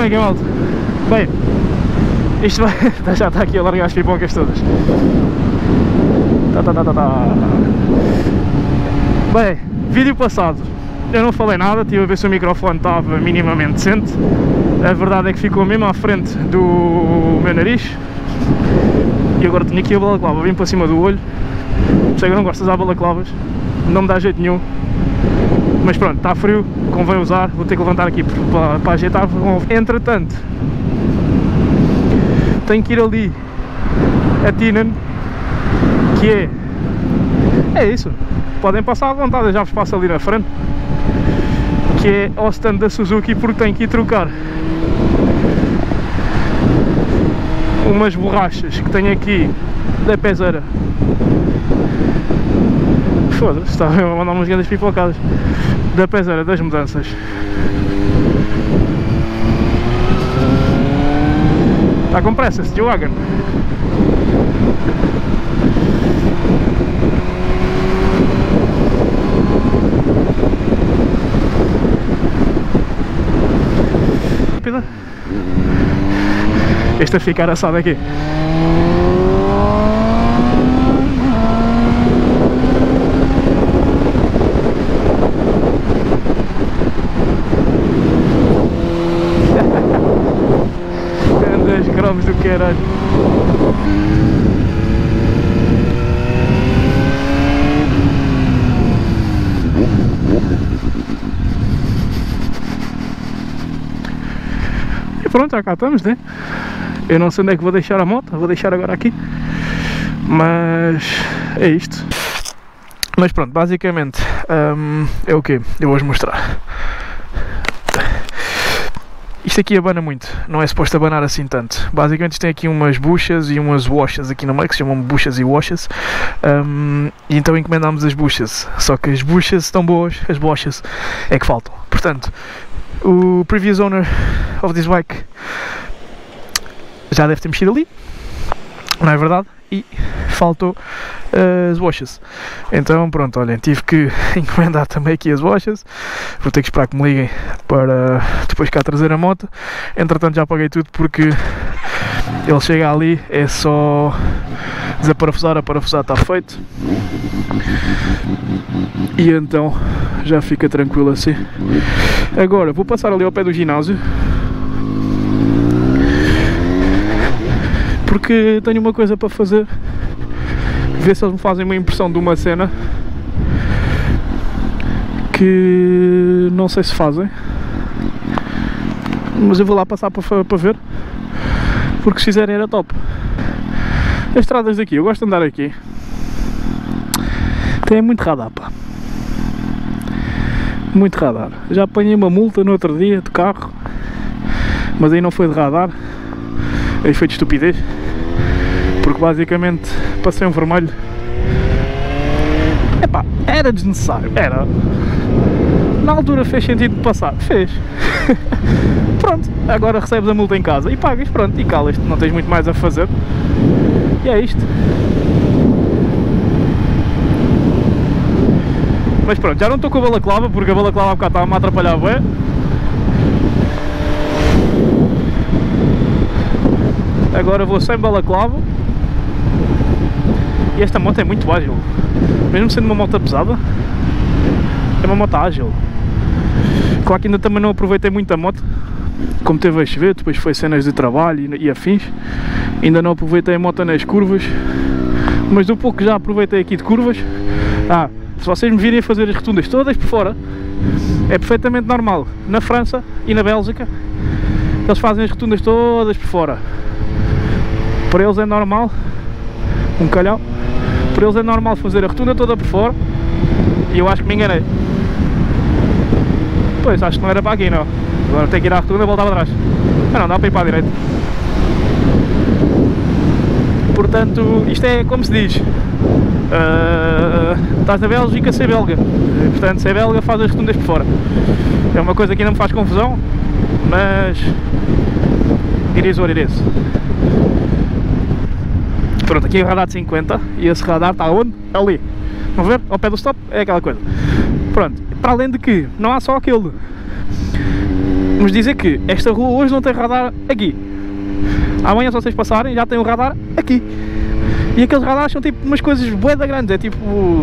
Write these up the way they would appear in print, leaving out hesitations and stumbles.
Como é que é, malta? Bem, isto vai... já está aqui a largar as pipocas todas. Bem, vídeo passado eu não falei nada, estive a ver se o microfone estava minimamente decente. A verdade é que ficou mesmo à frente do meu nariz. E agora tenho aqui a balaclava bem para cima do olho. Sei que eu não gosto de usar balaclavas, não me dá jeito nenhum. Mas pronto, está frio, convém usar, vou ter que levantar aqui para ajeitar. Entretanto, tenho que ir ali a Tienen, que é isso, podem passar à vontade, eu já vos passo ali na frente, que é ao stand da Suzuki, porque tenho que ir trocar umas borrachas que tenho aqui da peseira. Foda-se, estava a mandar umas grandes pipocadas da peseira das mudanças. Está com pressa, Stillwagon. Rápida. Este a ficar assado aqui. Gramos do caralho. E pronto, já cá estamos, né? Eu não sei onde é que vou deixar a moto, vou deixar agora aqui. Mas é isto. Mas pronto, basicamente é o que eu vou-vos mostrar. Isto aqui abana muito, não é suposto abanar assim tanto. Basicamente isto tem aqui umas buchas e umas washers aqui no meio, que se chamam buchas e washers. E então encomendámos as buchas, só que as buchas estão boas, as washers é que faltam. Portanto, o previous owner of this bike já deve ter mexido ali, não é verdade? E faltou as washers. Então pronto, olhem, tive que encomendar também aqui as washers. Vou ter que esperar que me liguem para depois cá trazer a moto. Entretanto já paguei tudo, porque ele chega ali, é só desaparafusar, a parafusar está feito. E então já fica tranquilo assim. Agora vou passar ali ao pé do ginásio, porque tenho uma coisa para fazer, ver se eles me fazem uma impressão de uma cena que não sei se fazem, mas eu vou lá passar para ver, porque se fizerem era top. As estradas daqui, eu gosto de andar aqui, tem muito radar, pá, muito radar. Já apanhei uma multa no outro dia de carro, mas aí não foi de radar, aí foi de estupidez, porque basicamente passei um vermelho. Epá, era desnecessário, era. Na altura fez sentido de passar, fez. Pronto, agora recebes a multa em casa e pagas, pronto, e calas-te, não tens muito mais a fazer. E é isto. Mas pronto, já não estou com a balaclava, porque a balaclava há bocado estava-me a atrapalhar bué. Agora vou sem balaclava. E esta moto é muito ágil, mesmo sendo uma moto pesada, é uma moto ágil. Claro que ainda também não aproveitei muito a moto, como teve a chover, depois foi cenas de trabalho e afins. Ainda não aproveitei a moto nas curvas, mas do pouco que já aproveitei aqui de curvas, se vocês me virem a fazer as rotundas todas por fora, é perfeitamente normal. Na França e na Bélgica eles fazem as rotundas todas por fora. Para eles é normal, um calhau, para eles é normal fazer a rotunda toda por fora. E eu acho que me enganei. Pois, acho que não era para aqui, não. Agora tenho que ir à rotunda e voltar para trás. Não dá para ir para a direita. Portanto, isto é como se diz, estás na Bélgica, ser belga. Portanto, ser belga faz as rotundas por fora. É uma coisa que ainda me faz confusão, mas it is what it is. Pronto, aqui é o radar de 50 e esse radar está onde? Ali. Vão ver? Ao pé do stop, é aquela coisa. Pronto, para além de que não há só aquele. Aqui, Vamos dizer que esta rua hoje não tem radar aqui. Amanhã, se vocês passarem, já tem um radar aqui. E aqueles radares são tipo umas coisas bué da grandes. É tipo,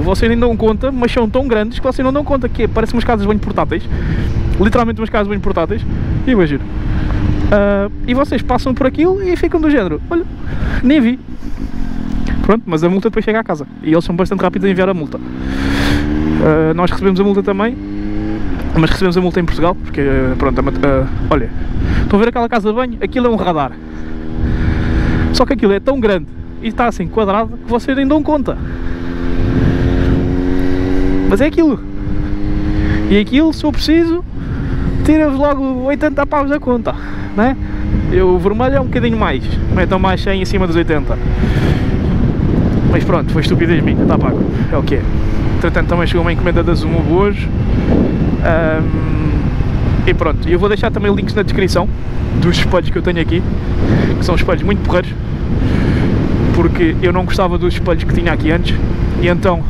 vocês nem dão conta, mas são tão grandes que vocês não dão conta. Que parecem umas casas bem portáteis. Literalmente umas casas bem portáteis. E imagino. E vocês passam por aquilo e ficam do género: olha, nem vi. Pronto, mas a multa depois chega à casa. E eles são bastante rápidos a enviar a multa. Nós recebemos a multa também. Mas recebemos a multa em Portugal. Porque, pronto, olha, estão a ver aquela casa de banho? Aquilo é um radar. Só que aquilo é tão grande e está assim quadrado que vocês nem dão conta. Mas é aquilo. E aquilo, se eu preciso, tira-vos logo 80 paus da conta, né? O vermelho é um bocadinho mais, metam mais 100 em cima dos 80. Mas pronto, foi estupidez minha, está pago, é o que é. Entretanto também chegou uma encomenda da Zumubo hoje. E pronto, eu vou deixar também links na descrição dos espelhos que eu tenho aqui, que são espelhos muito porreiros, porque eu não gostava dos espelhos que tinha aqui antes. E então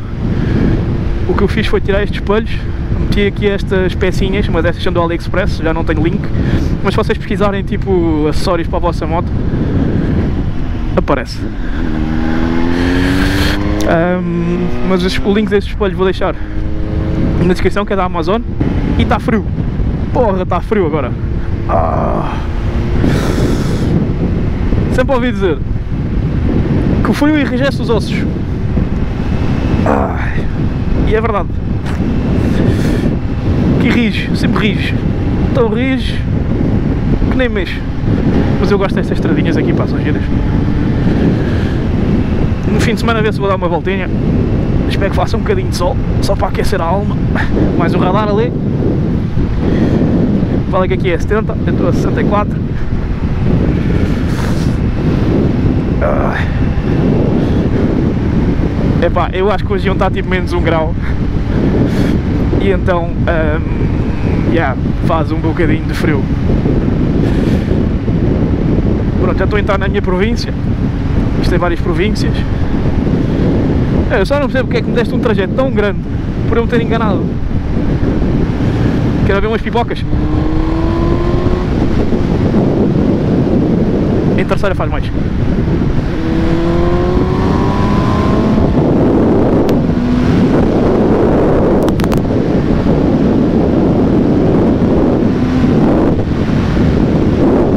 o que eu fiz foi tirar estes espelhos, meti aqui estas pecinhas, mas estas são do AliExpress, já não tenho link, mas se vocês pesquisarem tipo acessórios para a vossa moto, aparece. Mas o link destes espelhos vou deixar na descrição, que é da Amazon. E está frio, porra, está frio agora. Sempre ouvi dizer que o frio enrijece os ossos. E é verdade. Que rige, sempre rige. Tão rige que nem mexo. Mas eu gosto destas estradinhas aqui, pá, são giras. No fim de semana, a ver se vou dar uma voltinha. Espero que faça um bocadinho de sol, só para aquecer a alma. Mais um radar ali. Fala que aqui é 70, eu estou a 64. Epá, eu acho que hoje iam estar tipo menos 1 grau. E então, faz um bocadinho de frio. Pronto, já estou a entrar na minha província. Isto tem várias províncias. Eu só não percebo porque é que me deste um trajeto tão grande por eu me ter enganado. Quero ver umas pipocas. Em terceira faz mais.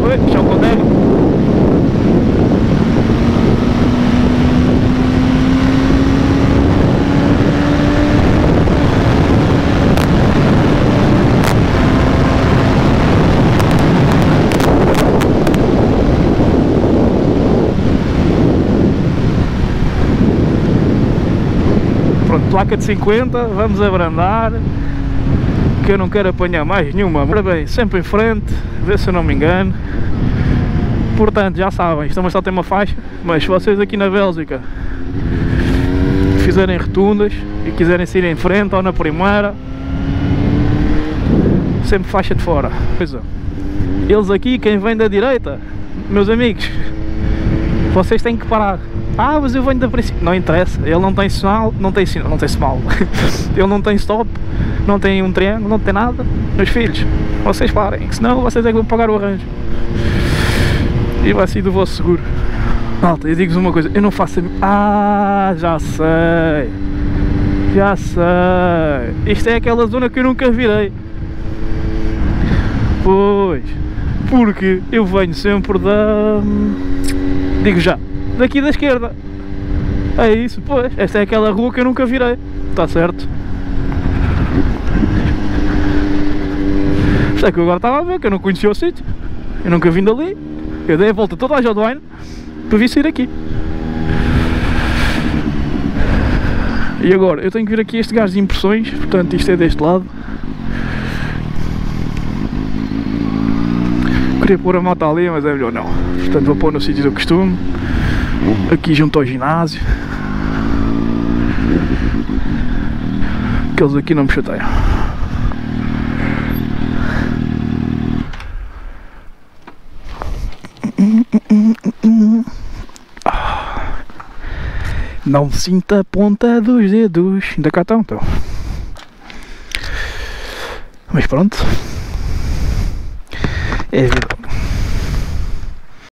Oi, chão com terra. Placa de 50, vamos abrandar, que eu não quero apanhar mais nenhuma. Ora bem, sempre em frente, vê se eu não me engano. Portanto, já sabem, isto também só tem uma faixa, mas se vocês aqui na Bélgica fizerem rotundas e quiserem sair em frente ou na primeira, sempre faixa de fora. Eles aqui, quem vem da direita, meus amigos, vocês têm que parar. Mas eu venho da princípio. Não interessa, ele não tem sinal, não tem sinal, ele não tem stop, não tem um triângulo, não tem nada. Meus filhos, vocês parem, senão vocês é que vão pagar o arranjo. E vai sair do vosso seguro. Malta, eu digo-vos uma coisa, eu não faço já sei. Isto é aquela zona que eu nunca virei. Pois, porque eu venho sempre digo já, daqui da esquerda. É isso, pois. Esta é aquela rua que eu nunca virei. Está certo. Isto é que eu agora estava a ver, que eu não conhecia o sítio. Eu nunca vim dali. Eu dei a volta toda a Jodwine para vir sair aqui. E agora, eu tenho que vir aqui este gás de impressões. Portanto, isto é deste lado. Queria pôr a moto ali, mas é melhor não. Portanto, vou pôr no sítio do costume. Aqui junto ao ginásio. Aqueles aqui não me chateiam. Não sinta a ponta dos dedos. Ainda cá estão, então. Mas pronto. É vida.